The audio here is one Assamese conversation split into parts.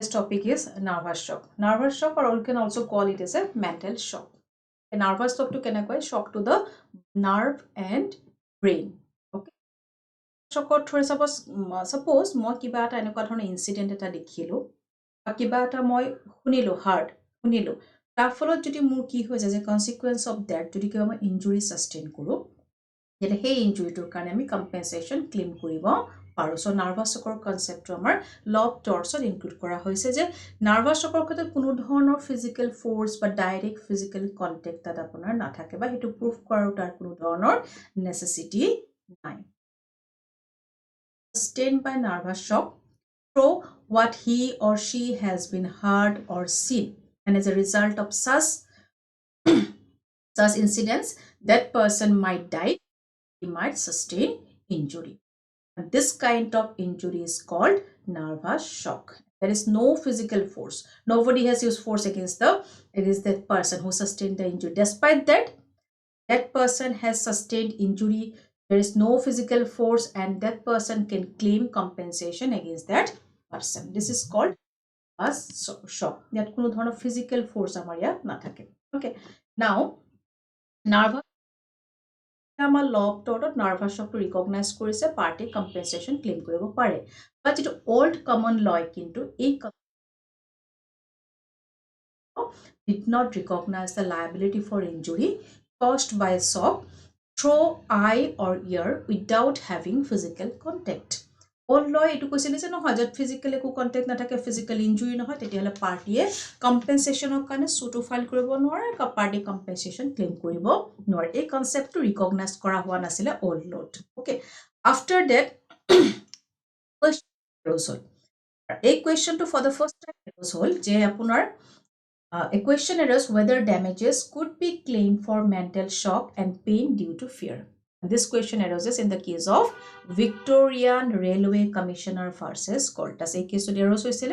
This topic is nervous shock. Nervous shock, or you can also call it as a mental shock. A nervous shock to kenekoi shock to the nerve and brain. Okay. Shockot through suppose moi kiba eta enekwa dhৰণৰ incident eta দেখিলো বা কিবা এটা মই শুনিলো হাৰ্ড শুনিলো তাৰ ফলত যদি মোৰ কি হৈ যায় যে কনসিকুৱেন্স অফ দ্যাট যদি কিবা মই ইনজুৰি সাস্টেইন কৰো যেটা সেই ইনজুৰিটোৰ কাৰণে আমি কম্পেনসেশন ক্লেইম কৰিব পাৰো সো নাৰ্ভাছ শকৰ কনসেপ্টটো আমাৰ ল অফ টৰ্টছত ইনক্লুড কৰা হৈছে যে নাৰ্ভাছ শকৰ ক্ষেত্ৰত কোনো ধৰণৰ ফিজিক্যাল ফোৰ্স বা ডাইৰেক্ট ফিজিক্যাল কন্টাক্ট তাত আপোনাৰ নাথাকে বা হেতু প্ৰুফ কৰাৰ তাৰ কোনো ধৰণৰ নেসেসিটি নাই sustained by nervous shock through what he or she has been heard or seen and as a result of such incidents that person might die, he might sustain injury. And this kind of injury is called nervous shock. There is no physical force. Nobody has used force against it is that person who sustained the injury. Despite that, that person has sustained injury. There is no physical force and that person can claim compensation against that person. This is called as shock. That কোনো ধৰণৰ physical force আমাৰ ইয়াত নাথাকে. Okay. Now, nervous আমাৰ ল অফ টৰ্টত নাৰ্ভাছ শকটো ৰিকগনাইজ কৰিছে পাৰ্টি কম্পেনসেশন ক্লেইম কৰিব পাৰে বাট যেটো ওল্ড কমন লয় কিন্তু এই did not recognize the liability for injury caused by a shock through eye or ear without having physical contact. Old law etu কৈছিল যে নহয় যত ফিজিক্যাল একো কন্টাক্ট নাথাকে ফিজিক্যাল ইনজুৰি নহয় তেতিয়াহলে পাৰ্টিয়ে কম্পেনসেশনৰ কাৰণে সুট ফাইল কৰিব নোৱাৰে বা পাৰ্টি কম্পেনসেশন ক্লেইম কৰিব নোৱাৰে এই কনসেপ্টটো ৰিকগনাইজ কৰা হোৱা নাছিলে ওল্ড লট okay after that question rose হ'ল এই কোৱেশ্চনটো for the first time rose হ'ল যে আপোনাৰ a question arose whether damages could be claimed for mental shock and pain due to fear. This question arises in the case of Victorian Railway Commissioner versus Torts. A case arose,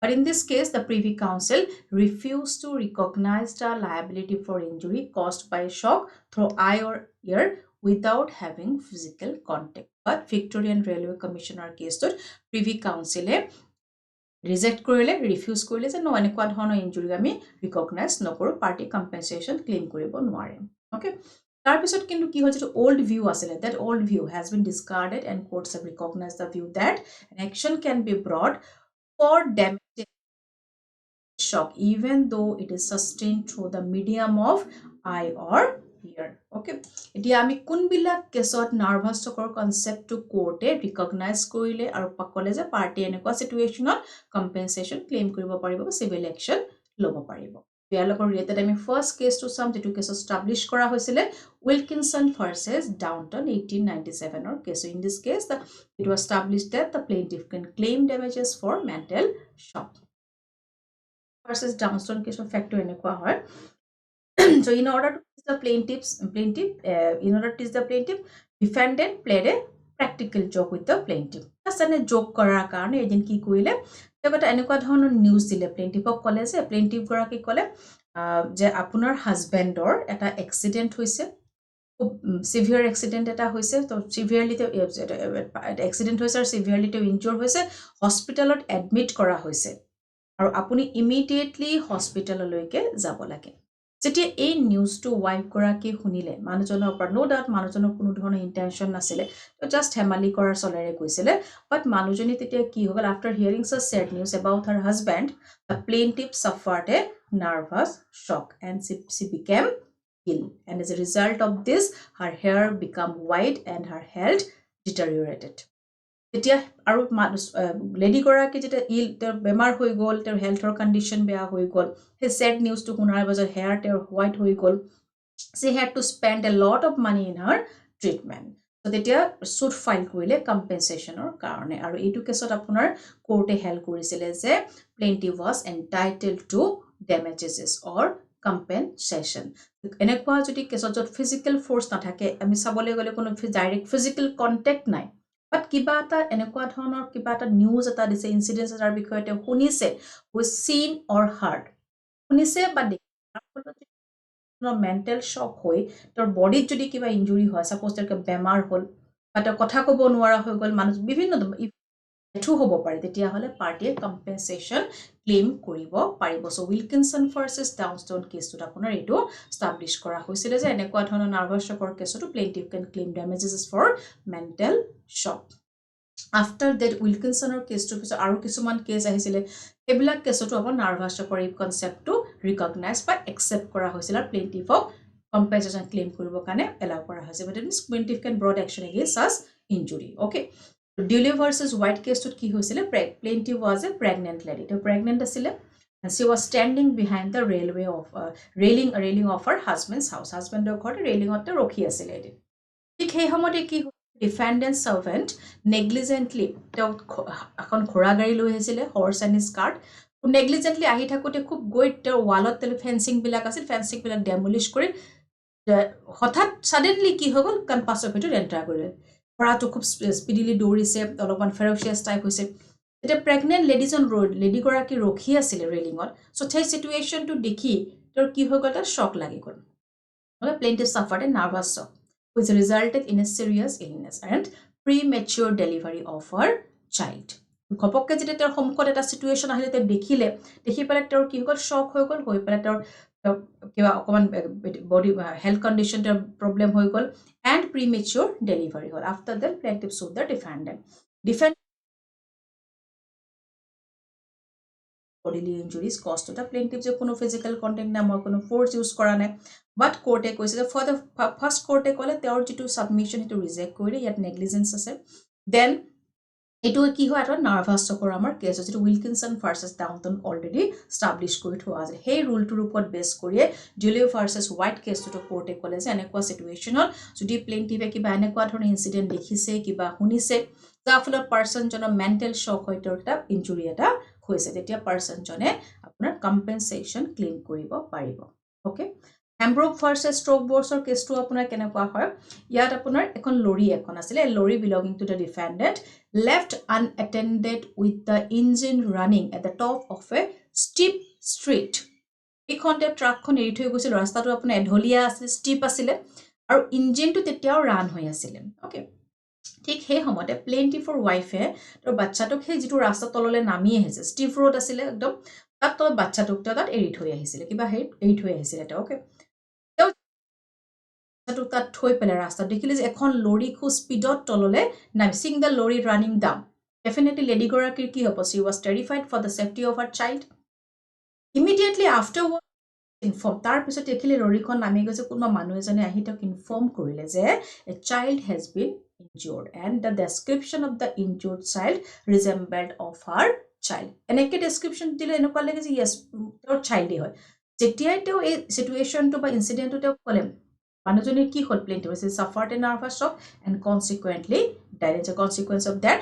but in this case, the Privy Council refused to recognize the liability for injury caused by shock through eye or ear without having physical contact. But Victorian Railway Commissioner case Privy Council reject কৰিলে ৰিফিউজ কৰিলে যে নো এনেকুৱা ধৰণৰ ইনজুৰি আমি ৰিকগনাইজ নকৰো পাৰ্টি কম্পেনসেশন ক্লেইম কৰিব নোৱাৰে ওকে তাৰ পিছত কিন্তু কি হ'ল যেটো ওল্ড ভিউ আছিল that old view has been discarded and courts have recognized the view that an action can be brought for damage shock even though it is sustained through the medium of eye or ear okay এতিয়া আমি কোনবিলাক কেছত নাৰ্ভাছ শকৰ কনসেপ্টটো কোৰ্টে ৰিকগনাইজ কৰিলে আৰু পাকলে যে পাৰ্টি এনেকুৱা সিচুৱেচনত কম্পেনসেশন ক্লেইম কৰিব পাৰিব বা সিভিল একচন ল'ব পাৰিব ইয়াৰ লগত ৰিলেটেড আমি ফাৰ্স্ট কেছটো চাম যেটো কেছ এস্টাবলিশ কৰা হৈছিল Wilkinson ভাৰ্সেস Downton 1897 or case in this case it was established that the plaintiff can claim damages for mental shock versus Downstone case of factor এনেকুৱা হয় so in order to teach the in order to teach the plaintiff defendant played a practical joke with the plaintiff just a joke কৰাৰ কাৰণে এদিন কি কৰিলে তেবেটা এনেকুৱা ধৰণৰ নিউজ দিলে প্লেন্টিফক কলে যে প্লেন্টিফ গৰাকী কলে যে আপোনাৰ হাজবেন্ডৰ এটা এক্সিডেন্ট হৈছে সিভিয়াৰ এক্সিডেন্ট এটা হৈছে তো সিভিয়াৰলি এক্সিডেন্ট হৈছে আৰু সিভিয়াৰলি ইনজুৰ হৈছে হস্পিটেলত এডমিট কৰা হৈছে আৰু আপুনি ইমিডিয়েটলি হস্পিটেললৈকে যাব লাগে যেতিয়া এই নিউজটো ওয়াইফ গৰাকী শুনিলে মানুহজনৰ ওপৰত নো ডাউট মানুহজনৰ কোনো ধৰণৰ ইন্টেনশন নাছিলে তো জাস্ট হেমালি কৰাৰ চলেৰে কৈছিলে বাট মানুহজনী তেতিয়া কি হ'ল after hearing such sad news about her husband the plaintiff suffered a nervous shock and she became ill and as a result of this her hair became white and her health deteriorated তেতিয়া আৰু লেডি গৰাকী যেটা ইল তেওঁৰ বেমাৰ হৈ গল তেওঁৰ হেলথৰ কন্ডিশন বেয়া হৈ গল হে সেড নিউজ টু শুনাৰ বজত হেয়াৰ তেওঁৰ হোৱাইট হৈ গল she had to spend a lot of money in her treatment so তেতিয়া সুট ফাইল কৰিলে কম্পেনসেশনৰ কাৰণে আৰু এইটো কেছত আপোনাৰ কোৰ্টে হেল্প কৰিছিলে যে plaintiff was entitled to damages or compensation এনেকুৱা যদি কেছত যত ফিজিক্যাল ফোৰ্স নাথাকে আমি চাবলৈ গলে কোনো ডাইৰেক্ট ফিজিক্যাল কন্টাক্ট নাই বাট কিবা এটা এনেকুৱা ধৰণৰ কিবা এটা নিউজ এটা দিছে ইনসিডেন্স এটাৰ বিষয়ে তেওঁ শুনিছে who seen or heard শুনিছে বা মেন্টাল শক হৈ তোৰ বডিত যদি কিবা ইনজুৰি হয় সাপোজ তেওঁৰ বেমাৰ হ'ল বা তেওঁ কথা ক'ব নোৱাৰা হৈ গল মানুহ বিভিন্ন ডেথো হ'ব পাৰে তেতিয়াহ'লে পাৰ্টিয়ে কম্পেনচেশ্যন ক্লেইম কৰিব পাৰিব চ' উইলকিনছন ভাৰ্চেছ ডাউনষ্টাউন কেছটোত আপোনাৰ এইটো ষ্টাব্লিছ কৰা হৈছিলে যে এনেকুৱা ধৰণৰ নাৰ্ভাছ শ্বকৰ কেছতো plaintiff can claim damages for mental shock after that উইলকিনছনৰ কেছটোৰ পিছত আৰু কিছুমান কেছ আহিছিলে এইবিলাক কেছতো আপোনাৰ নাৰ্ভাছ শ্বকৰ এই কনচেপ্টটো ৰিকগনাইজ বা একচেপ্ট কৰা হৈছিল আৰু প্লেইণ্টিফক কম্পেনচেশ্যন ক্লেইম কৰিবৰ কাৰণে এলাউ কৰা হৈছে but it means plaintiff can brought action against such injury okay Dulieu versus White কেছটোত কি হৈছিলে plaintiff was a pregnant lady তেওঁ প্ৰেগনেণ্ট আছিলে she was standing behind the railway of railing of her husband's house হাজবেণ্ডৰ ঘৰত ৰেইলিঙতে ৰখি আছিলে এদিন ঠিক সেই সময়তে কি ডিফেণ্ডেণ্ট ছাৰ্ভেণ্ট নেগলিজেণ্টলি তেওঁ এখন ঘোঁৰা গাড়ী লৈ আহিছিলে হৰ্চ এণ্ড হিজ কাৰ্ট নেগলিজেণ্টলি আহি থাকোঁতে খুব গৈ তেওঁৰ ৱালত ফেঞ্চিংবিলাক আছিল ফেঞ্চিংবিলাক ডেমলিছ কৰি হঠাৎ ছাডেনলি কি হৈ গ'ল কেম্পাছৰ ভিতৰত এণ্টাৰ কৰিলে ঘোঁৰাটো খুব স্পীডিলি দৌৰিছে অলপমান ফেৰচিয়াছ টাইপ হৈছে এতিয়া প্ৰেগনেণ্ট লেডিগৰাকী ৰখি আছিলে ৰেলিঙত চ' সেই চিটুৱেশ্যনটো দেখি তেওঁৰ কি হৈ গ'ল এটা শ্বক লাগি গ'ল plaintiff suffered a nervous shock which resulted in a serious illness and premature delivery of her child. ঘপককে যেতিয়া তেওঁৰ সন্মুখত এটা চিটুৱেশ্যন আহিলে তেওঁ দেখি পেলাই তেওঁৰ কি হৈ গ'ল শ্বক হৈ গ'ল হৈ পেলাই তেওঁৰ কিবা অকণমান বডি হেল্থ কণ্ডিশ্যন তেওঁৰ প্ৰব্লেম হৈ গ'ল এণ্ড প্ৰিমেচিয়ৰ ডেলিভাৰী হ'ল after that plaintiff sued the defendant bodily injuries caused to the plaintiff যে কোনো physical contact নাই মই কোনো force use কৰা নাই but কোৰ্টে কৈছে যে for the first কোৰ্টে ক'লে তেওঁৰ যিটো submission সেইটো ৰিজেক্ট কৰিলে ইয়াত negligence আছে then এইটো কি হয় এটা নাৰ্ভাছ শ্বকৰ আমাৰ কেছ আছে যিটো Wilkinson versus downtown already establish কৰি থোৱা আছে সেই ৰুলটোৰ ওপৰত বেছ কৰিয়ে ডিউলি ভাৰ্চেছ হোৱাইট কেছটোতো কোৰ্টে ক'লে যে এনেকুৱা চিটুৱেশ্যনত যদি প্লেইণ্টিফে কিবা এনেকুৱা ধৰণৰ ইনচিডেণ্ট দেখিছে কিবা শুনিছে যাৰ ফলত পাৰ্চনজনৰ মেণ্টেল শ্বক হৈ তেওঁৰ এটা ইনজুৰি এটা হৈছে তেতিয়া পাৰ্চনজনে আপোনাৰ কম্পেনচেশ্যন ক্লেইম কৰিব পাৰিব অ'কে হেমব্ৰক ভাৰ্চেছ ষ্ট্ৰক বৰ্ডছৰ কেছটো আপোনাৰ কেনেকুৱা হয় ইয়াত আপোনাৰ এখন লৰি এখন আছিলে lorry belonging to the defendant left unattended with the engine running at the top of a steep street. এইখনতে ট্ৰাকখন এৰি থৈ গৈছিল ৰাস্তাটো আপোনাৰ এঢলীয়া আছিল ষ্টিপ আছিলে আৰু ইঞ্জিনটো তেতিয়াও ৰান হৈ আছিলে অ'কে ঠিক সেই সময়তে প্লেইণ্টিফৰ ৱাইফে তেওঁৰ বাচ্চাটোক সেই যিটো ৰাস্তাৰ তললৈ নামি আহিছে ষ্টিফ ৰোড আছিলে একদম তাত তলত বাচ্চাটোক তেওঁ তাত এৰি থৈ আহিছিলে কিবা হেৰিত এৰি থৈ আহিছিলে তেওঁ অ'কে তাত থৈ পেলাই ৰাস্তাত দেখিলে যে এখন লৰি খুব স্পীডত তললৈ নামি চিং দ্য লৰি ৰানিং ডাউন ডেফিনেটলি লেডিগৰাকীৰ কি হ'ব she was terrified for the safety of her child immediately after inform তাৰপিছত দেখিলে লৰিখন নামি গৈছে কোনোবা মানুহ এজনে আহি তেওঁক ইনফৰ্ম কৰিলে যে a child has been injured and the description of the injured child resembled of her child এনেকৈ ডেছক্ৰিপশ্যন দিলে এনেকুৱা লাগে যে য়েছ তেওঁৰ চাইল্ডেই হয় যেতিয়াই তেওঁ এই চিটুৱেশ্যনটো বা ইনচিডেণ্টটো তেওঁক ক'লে মানুহজনীৰ কি হ'ল plaintiff suffered a nervous shock and consequently died as a consequence of that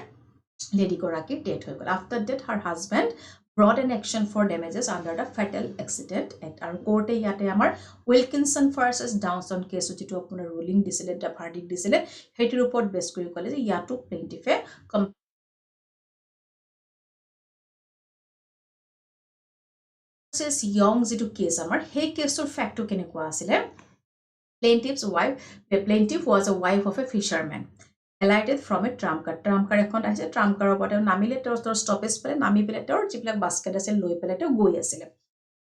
লেডিগৰাকীৰ ডেথ হৈ গ'ল after that her husband brought an action for damages under the Fatal Accident Act আৰু কোৰ্টে ইয়াতে আমাৰ উইলকিনছন ভাৰ্চেছ ডাউনটাউন কেছ যিটো আপোনাৰ ৰুলিং দিছিলে এটা ভাৰ্ডিক্ট দিছিলে সেইটোৰ ওপৰত বেছ কৰি ক'লে যে ইয়াতো প্লেইণ্টিফে য়ং যিটো কেছ আমাৰ সেই কেছটোৰ ফেক্টটো কেনেকুৱা আছিলে plaintiff was a wife of a fisherman alighted from a tram car এখন আহিছে ট্ৰাম কাৰৰ পৰা তেওঁ নামিলে তেওঁৰ ষ্টপেজ পেলাই নামি পেলাই তেওঁৰ যিবিলাক বাস্কেট আছিল লৈ পেলাই তেওঁ গৈ আছিলে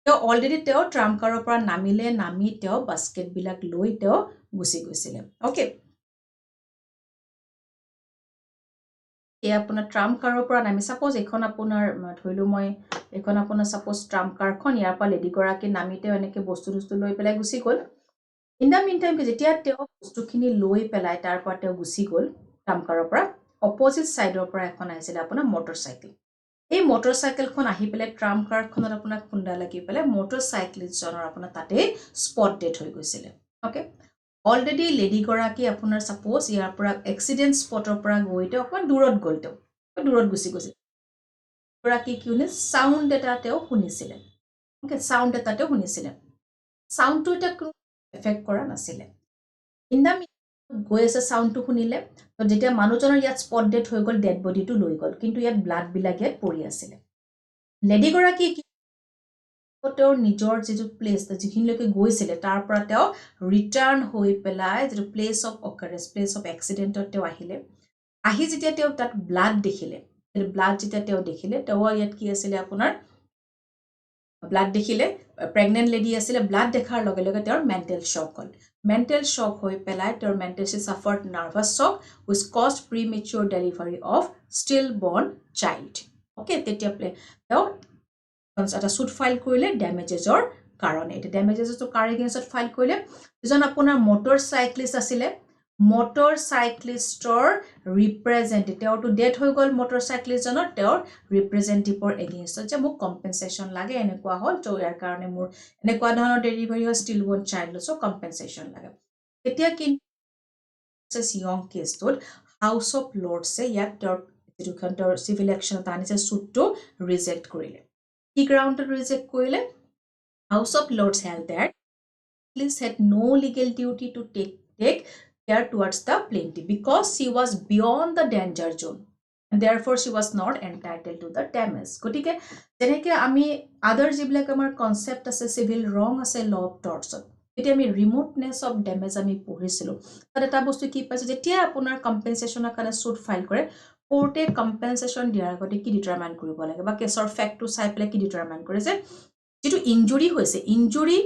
তেওঁ অলৰেডি তেওঁ ট্ৰাম কাৰৰ পৰা নামি তেওঁ বাস্কেটবিলাক লৈ তেওঁ গুচি গৈছিলে অ'কে এই আপোনাৰ ট্ৰাম কাৰৰ পৰা নামি ছাপ'জ এইখন আপোনাৰ ধৰিলোঁ মই এইখন আপোনাৰ ছাপ'জ ট্ৰাম কাৰখন ইয়াৰ পৰা লেডিগৰাকী নামি তেওঁ এনেকৈ বস্তু লৈ পেলাই গুচি গ'ল ইন দ্য মিন টাইম যেতিয়া তেওঁ বস্তুখিনি লৈ পেলাই তাৰ পৰা তেওঁ গুচি গ'ল ট্ৰামকাৰৰ পৰা অপজিট ছাইডৰ পৰা এখন আহিছিলে আপোনাৰ মটৰ চাইকেল এই মটৰ চাইকেলখন আহি পেলাই ট্ৰাম কাৰখনত আপোনাৰ খুন্দা লাগি পেলাই মটৰ চাইক্লিষ্টজনৰ আপোনাৰ তাতে স্পট ডেথ হৈ গৈছিলে অ'কে অলৰেডি লেডিগৰাকী আপোনাৰ ছাপ'জ ইয়াৰ পৰা এক্সিডেণ্ট স্পটৰ পৰা গৈ তেওঁ অকণমান দূৰত গ'ল তেওঁ দূৰত গুচি গৈছিল গৰাকী কি শুনে চাউণ্ড এটা তেওঁ শুনিছিলে অ'কে চাউণ্ড এটা তেওঁ শুনিছিলে চাউণ্ডটো এটা এফেক্ট কৰা নাছিলে ইন দ্য গৈ আছে চাউণ্ডটো শুনিলে যেতিয়া মানুহজনৰ ইয়াত স্পট ডেথ হৈ গ'ল ডেড বডিটো লৈ গ'ল কিন্তু ইয়াত ব্লাডবিলাক ইয়াত পৰি আছিলে লেডিগৰাকী তেওঁৰ নিজৰ যিটো প্লেচ যিখিনিলৈকে গৈছিলে তাৰ পৰা তেওঁ ৰিটাৰ্ণ হৈ পেলাই যিটো place of occurrence place of এক্সিডেণ্টত তেওঁ আহিলে আহি যেতিয়া তেওঁ তাত ব্লাড দেখিলে ব্লাড যেতিয়া তেওঁ দেখিলে তেওঁ ইয়াত কি আছিলে আপোনাৰ ব্লাড দেখিলে প্ৰেগনেন্ট লেডি আছিলে ব্লাড দেখাৰ লগে লগে তেওঁৰ মেণ্টেল শ্বক হ'ল মেণ্টেল শ্বক হৈ পেলাই তেওঁৰ mental suffered nervous shock which caused premature delivery of stillborn child okay তেতিয়া তেওঁ এটা সুট ফাইল কৰিলে ড্যামেজেছৰ কাৰণে এটা ড্যামেজেছৰ কাৰ এগেইনষ্টত ফাইল কৰিলে যেন আপোনাৰ মটৰ সাইক্লিষ্ট আছিলে মটৰ সাইক্লিষ্টৰ ৰিপ্ৰেজেন্টেটিভ তেওঁটো ডেথ হৈ গ'ল মটৰ সাইক্লিষ্টজনৰ তেওঁৰ ৰিপ্ৰেজেন্টেটিভৰ এগেইনষ্টত যে মোক কম্পেনসেশন লাগে এনেকুৱা হ'ল তো ইয়াৰ কাৰণে মোৰ এনেকুৱা ধৰণৰ ডেলিভাৰী হয় ষ্টিলবৰ্ন চাইল্ড সো কম্পেনসেশন লাগে এতিয়া কি ইয়ং কেছটোত হাউস অফ লৰ্ডছে ইয়াত তেওঁৰ চিভিল একচন এটা আনিছে সুটটো ৰিজেক্ট কৰিলে কি গ্ৰাউণ্ডত ৰিজেক্ট কৰিলে House of Lords held that Liz had no legal duty to take care towards the plaintiff because she was beyond the danger zone and therefore she was not entitled to the damage. গতিকে যেনেকে আমি আদাৰ যিবিলাক আমাৰ কনসেপ্ট আছে সিভিল ৰং আছে ল অফ টৰ্টছত এতিয়া আমি ৰিমোটনেস অফ ড্যামেজ আমি পঢ়িছিলো তাত এটা বস্তু কি পাইছে যেতিয়া আপোনাৰ কম্পেনসেশনৰ কাৰণে সুট ফাইল কৰে কোৰ্টে কম্পেনসেশন দিয়াৰ আগতে কি ডিটাৰমাইন কৰিব লাগে বা কেছৰ ফ্যাক্টটো চাই পেলাই কি ডিটাৰমাইন কৰে যে যেটো ইনজুৰি হৈছে ইনজুৰি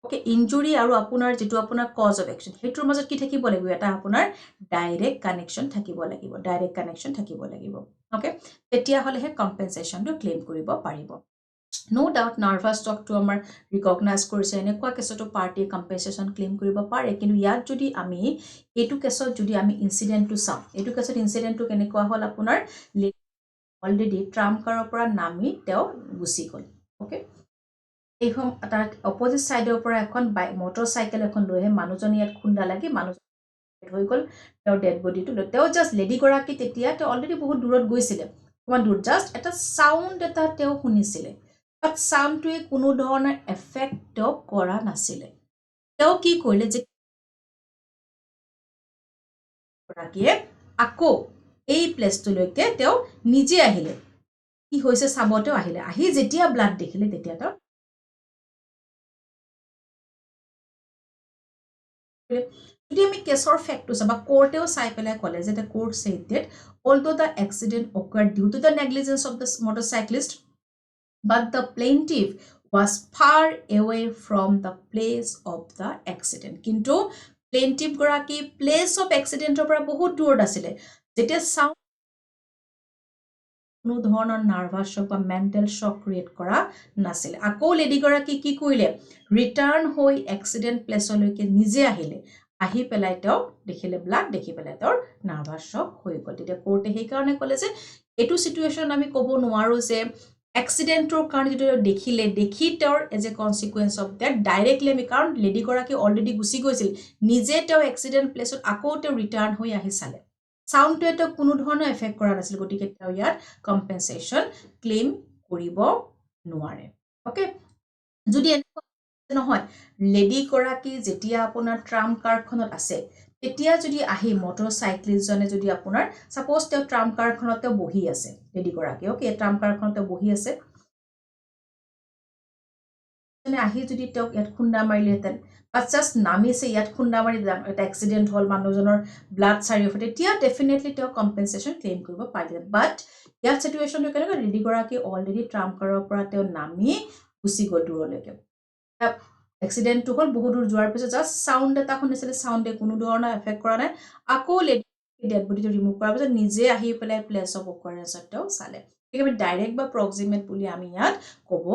ওকে ইনজুৰি আৰু আপোনাৰ যেটো আপোনাৰ কজ অফ একচন হেতুৰ মাজত কি থাকিব লাগিব এটা আপোনাৰ ডাইৰেক্ট কানেকশন থাকিব লাগিব ওকে তেতিয়া হলেহে কম্পেনসেশনটো ক্লেম কৰিব পাৰিব নো ডাউট নাৰ্ভাছ ষ্টকটো আমাৰ ৰিকগনাইজ কৰিছে এনেকুৱা কেছতো পাৰ্টি কম্পেনসেশন ক্লেম কৰিব পাৰে কিন্তু ইয়াত যদি আমি এইটো কেছত যদি আমি ইনসিডেন্টটো চাওঁ এইটো কেছত ইনসিডেন্টটো কেনেকুৱা হ'ল আপোনাৰ অলৰেডি ট্ৰাম্প কাৰৰ পৰা নামি তেওঁ গুচি গ'ল ওকে এইখন তাৰ অপোজিট সাইডৰ পৰা এখন মটৰ সাইকেল এখন লৈহে মানুহজনী ইয়াত খুন্দা লাগি মানুহ হৈ গ'ল তেওঁৰ ডেড বডিটো তেওঁ জাস্ট লেডি গৰাকী তেতিয়া তেওঁ অলৰেডি বহুত দূৰত গৈছিলে অকমান দূৰ জাস্ট এটা সাউন্ড এটা তেওঁ শুনিছিলে বাট সাউন্ডটোৱে কোনো ধৰণৰ এফেক্ট তেওঁ কৰা নাছিলে তেওঁ কি কৰিলে যে গৰাকীয়ে আকৌ এই প্লেসটোলৈকে তেওঁ নিজে আহিলে কি হৈছে চাবতেও আহিলে আহি যেতিয়া ব্লাড দেখিলে তেতিয়া তেওঁ যদি আমি কেছৰ ফ্যাক্টটো চাবা কোৰ্টেও চাই পেলাই ক'লে যে the court said that although the accident occurred due to the negligence of the motorcyclist but the plaintiff was far away from the place of the accident কিন্তু plaintiff গৰাকী place of accidentৰ পৰা বহুত দূৰত আছিলে যেতিয়া সাউন্ড কোনো ধৰণৰ নাৰ্ভাছ শ্বক বা মেণ্টেল শ্বক ক্ৰিয়েট কৰা নাছিল আকৌ লেডি গৰাকী কি কৰিলে ৰিটাৰ্ণ হৈ এক্সিডেন্ট প্লেছলৈকে নিজে আহিলে আহি পেলাই তেওঁ দেখিলে ব্লাড দেখি পেলাই তেওঁৰ নাৰ্ভাছ শ্বক হৈ গ'ল তেতিয়া কোৰ্টে সেই কাৰণে ক'লে যে এটো সিচুৱেচন আমি ক'ব নোৱাৰো যে এক্সিডেন্টৰ কাৰণে যেটো দেখিলে দেখি তেওঁৰ as a consequence of that directly আমি কাৰণ লেডি গৰাকী অলৰেডি গুচি গৈছিল নিজে তেওঁ এক্সিডেন্ট প্লেছত আকৌ তেওঁ ৰিটাৰ্ণ হৈ আহি চালে সাউন্ডটো এটা কোনো ধৰণৰ এফেক্ট কৰা নাছিল গতিকে তেওঁ ইয়াত কম্পেনসেশন ক্লেম কৰিব নোৱাৰে ওকে যদি নহয় লেডি গৰাকী যেতিয়া আপোনাৰ ট্ৰাম্প কাৰখনত আছে তেতিয়া যদি আহি মটৰ সাইক্লিষ্টজনে যদি আপোনাৰ সাপোজ তেওঁ ট্ৰাম্প কাৰখনতে বহি আছে লেডি গৰাকী ওকে ট্ৰাম্প কাৰখনতে বহি আছে আহি যদি তেওঁ ইয়াত খুন্দা মাৰিলেহেঁতেন বা জাস্ট নামিছে ইয়াত খুন্দা মাৰি এটা এক্সিডেন্ট হ'ল মানুহজনৰ ব্লাড চাৰিওফালে তেতিয়া ডেফিনেটলি তেওঁ কম্পেনসেশন ক্লেম কৰিব পাৰিলে বাট ইয়াত সিচুৱেচনটো কেনেকুৱা লেডি গৰাকী অলৰেডি ট্ৰাম্প কাৰৰ পৰা তেওঁ নামি গুচি গ'ল দূৰলৈকে এক্সিডেন্টটো হ'ল বহুত দূৰ যোৱাৰ পিছত জাস্ট সাউন্ড এটা শুনিছিলে সাউন্ডে কোনো ধৰণৰ এফেক্ট কৰা নাই আকৌ লেডি ডেড বডিটো ৰিমুভ কৰাৰ পিছত নিজে আহি পেলাই প্লেস অফ অকাৰেন্সত তেওঁ চালে একেবাৰে ডাইৰেক্ট বা প্ৰক্সিমেট বুলি আমি ইয়াত ক'ব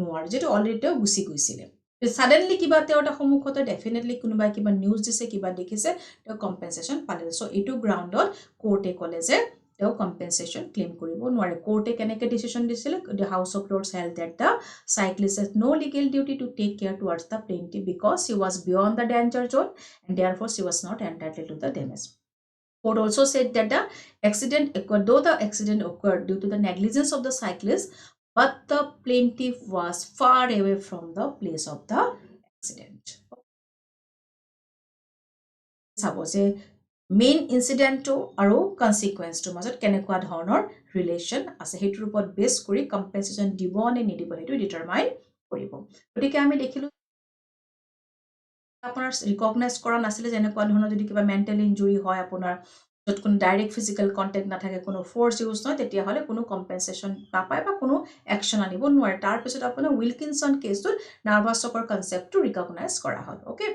নোৱাৰো যেটো অলৰেডি তেওঁ গুচি গৈছিলে সাডেনলি কিবা তেওঁ এটা সমুখতে ডেফিনেটলি কোনোবা কিবা নিউজ দিছে কিবা দেখিছে তেওঁ কম্পেনসেশন পালে সো এটো গ্ৰাউণ্ডত কোৰ্টে ক'লে যে তেওঁ কম্পেনসেশন ক্লেম কৰিব নোৱাৰে কোৰ্টে কেনেকে ডিসিশন দিছিল the house of lords held that the cyclist has no legal duty to take care towards the plaintiff because she was beyond the danger zone and therefore she was not entitled to the damage court also said that the accident occurred though the accident occurred due to the negligence of the cyclist but the plaintiff was far away from the place of the accident suppose main ইনসিডেন্টটো আৰু কনসিকুৱেন্সটো মাজত কেনেকুৱা ধৰণৰ ৰিলেশন আছে হেতুৰ ওপৰত বেস কৰি কম্পেনসেশন দিব নে নিদিব হেতু ডিটাৰমাইন কৰিব গতিকে আমি দেখিলো আপোনাৰ ৰিকগনাইজ কৰা নাছিলে যেনেকুৱা ধৰণৰ যদি কিবা মেন্টেল ইনজুৰি হয় আপোনাৰ য'ত কোনো ডাইৰেক্ট ফিজিকেল কণ্টেক্ট নাথাকে, কোনো ফ'ৰ্চ ইউজ নহয়, তেতিয়াহ'লে কোনো কম্পেনচেশ্যন নাপায় বা কোনো একশ্যন আনিব নোৱাৰে। তাৰপিছত আপোনাৰ উইলকিনছন কেছটোত নাৰ্ভাছ শ্বকৰ কনচেপ্টটো ৰিকগনাইজ কৰা হ'ল। অ'কে,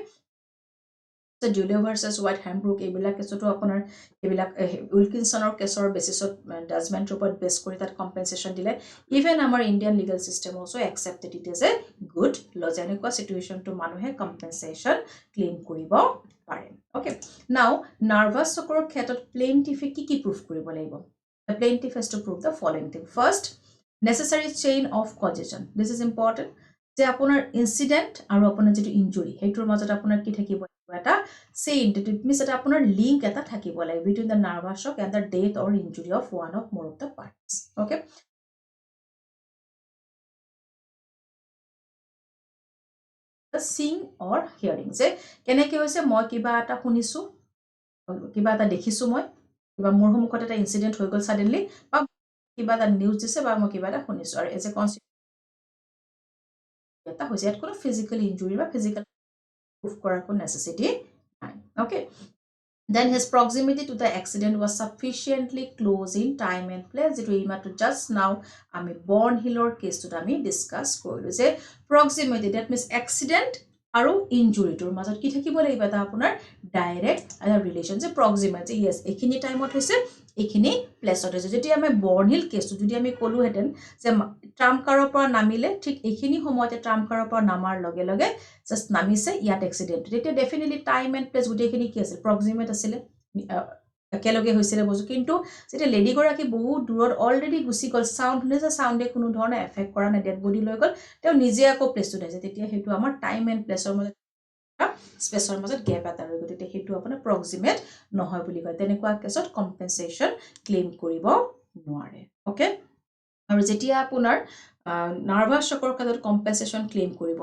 ডিউলে ভাৰ্চাছ হোৱাইট হেম্ব্ৰুক এইবিলাক কেছতো আপোনাৰ এইবিলাক উইলকিনছনৰ কেছৰ বেচিছত জাজমেণ্টৰ ওপৰত বেছ কৰি তাত কম্পেনচেশ্যন দিলে। ইভেন আমাৰ Indian legal system also' accepted it is a good ল, যেনেকুৱা চিটুৱেশ্যনটো মানুহে কম্পেনচেশ্যন ক্লেইম কৰিব পাৰে। অ'কে, নাও নাৰ্ভাছ শ্বকৰ ক্ষেত্ৰত প্লেইনটিফে কি প্ৰুভ কৰিব লাগিব? The plaintiff has to prove the following thing. First, necessary chain of causation. This is important যে আপোনাৰ ইনচিডেণ্ট আৰু আপোনাৰ যিটো ইঞ্জুৰি সেইটোৰ মাজত আপোনাৰ কি থাকিব লাগিব? এটা চেইন, ইট মিনছ এটা আপোনাৰ লিংক এটা থাকিব লাগিব between the nervous shock and the death or injury of one of more of the parties. Okay, seeing or hearing, যে কেনেকৈ হৈছে, মই কিবা এটা শুনিছোঁ, কিবা এটা দেখিছোঁ, মই কিবা মোৰ সন্মুখত এটা ইনচিডেণ্ট হৈ গ'ল ছাডেনলি, বা কিবা এটা নিউজ দিছে বা মই কিবা এটা শুনিছোঁ, আৰু এজ এ কনচিকুৱেঞ্চ এটা হৈছে। ইয়াত কোনো ফিজিকেল ইঞ্জুৰি বা ফিজিকেল প্ৰুফ কৰাৰ কোনো নেচেচিটি নাই। Okay, then his proximity to the accident was sufficiently close in time and place, যেটো এইমাত্ৰ just now আমি বৰ্ণ হিলৰ কেছটোত আমি ডিছকাছ কৰিলোঁ যে প্ৰক্সিমিটি, ডেট মিনছ এক্সিডেণ্ট আৰু ইঞ্জুৰিটোৰ মাজত কি থাকিব লাগিব? এটা আপোনাৰ ডাইৰেক্ট এটা ৰিলেশ্যন, যে প্ৰক্সিমিটি, য়েছ এইখিনি টাইমত হৈছে, এইখিনি প্লেছত হৈছে। যদি আমি বৰ্ণ হিল কেছটো যদি আমি ক'লোহেঁতেন যে ট্ৰাম্প কাৰৰ পৰা নামিলে, ঠিক এইখিনি সময়তে ট্ৰাম্প কাৰৰ পৰা নামাৰ লগে লগে জাষ্ট নামিছে ইয়াত এক্সিডেণ্ট, তেতিয়া ডেফিনেটলি টাইম এণ্ড প্লেচ গোটেইখিনি কি আছিল? প্ৰক্সিমেট আছিলে, একেলগে হৈছিলে বস্তু। কিন্তু যেতিয়া লেডিগৰাকী বহুত দূৰত অলৰেডি গুচি গ'ল, চাউণ্ড শুনিছে, চাউণ্ডে কোনো ধৰণে এফেক্ট কৰা নাই, ডেড বডি লৈ গ'ল, তেওঁ নিজে আকৌ প্লেচটোত আহিছে, তেতিয়া সেইটো আমাৰ টাইম এণ্ড প্লেচৰ মাজত স্পেচৰ মাজত গেপ এটা ৰৈ গ'ল, তেতিয়া সেইটো আপোনাৰ প্ৰক্সিমেট নহয় বুলি কয়। তেনেকুৱা কেছত কম্পেনচেশ্যন ক্লেইম কৰিব নোৱাৰে। অ'কে, আৰু যেতিয়া আপোনাৰ নাৰ্ভাছ শ্বকৰ ক্ষেত্ৰত কম্পেনচেশ্যন ক্লেইম কৰিব,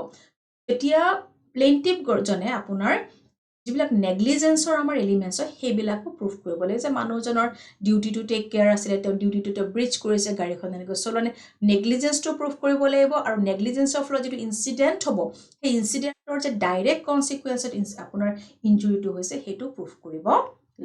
তেতিয়া প্লেইনটিফজনে আপোনাৰ যিবিলাক নেগলিজেঞ্চৰ আমাৰ এলিমেণ্টছ হয় সেইবিলাকো প্ৰুভ কৰিব লাগে, যে মানুহজনৰ ডিউটি টু টেক কেয়াৰ আছিলে, তেওঁ ডিউটিটো তেওঁ ব্ৰিজ কৰিছে, গাড়ীখন এনেকৈ চলোৱা নাই, নেগলিজেঞ্চটো প্ৰুভ কৰিব লাগিব। আৰু নেগলিজেঞ্চৰ ফলত যিটো ইনচিডেণ্ট হ'ব, সেই ইনচিডেণ্টৰ যে ডাইৰেক্ট কনচিকুৱেঞ্চত আপোনাৰ ইঞ্জুৰিটো হৈছে, সেইটো প্ৰুভ কৰিব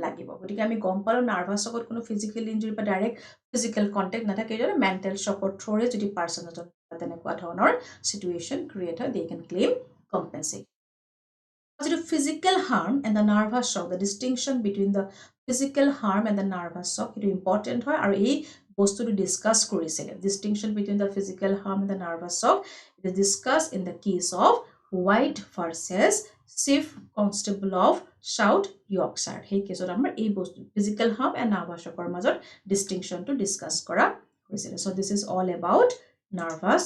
লাগিব। গতিকে আমি গম পালোঁ নাৰ্ভাছ শ্বকত কোনো ফিজিকেল ইঞ্জুৰি বা ডাইৰেক্ট ফিজিকেল কণ্টেক্ট নাথাকে, মেণ্টেল শ্বকৰ থ্ৰুৰে যদি পাৰ্চন এজন তেনেকুৱা ধৰণৰ চিটুৱেশ্যন ক্ৰিয়েট হয়, দে কেন claim compensation. Positive physical harm and the nervous shock, the distinction between the physical harm and the nervous shock, it is important হয়, আৰু এই বস্তুটো ডিছকাছ কৰিছিলে, distinction between the physical harm and the nervous shock, it is discussed in the case of White versus Chief Constable of South Yorkshire. সেই কেছত আমাৰ এই বস্তু physical harm and nervous shockৰ মাজত distinctionটো ডিছকাছ কৰা হৈছিলে। So this is all about nervous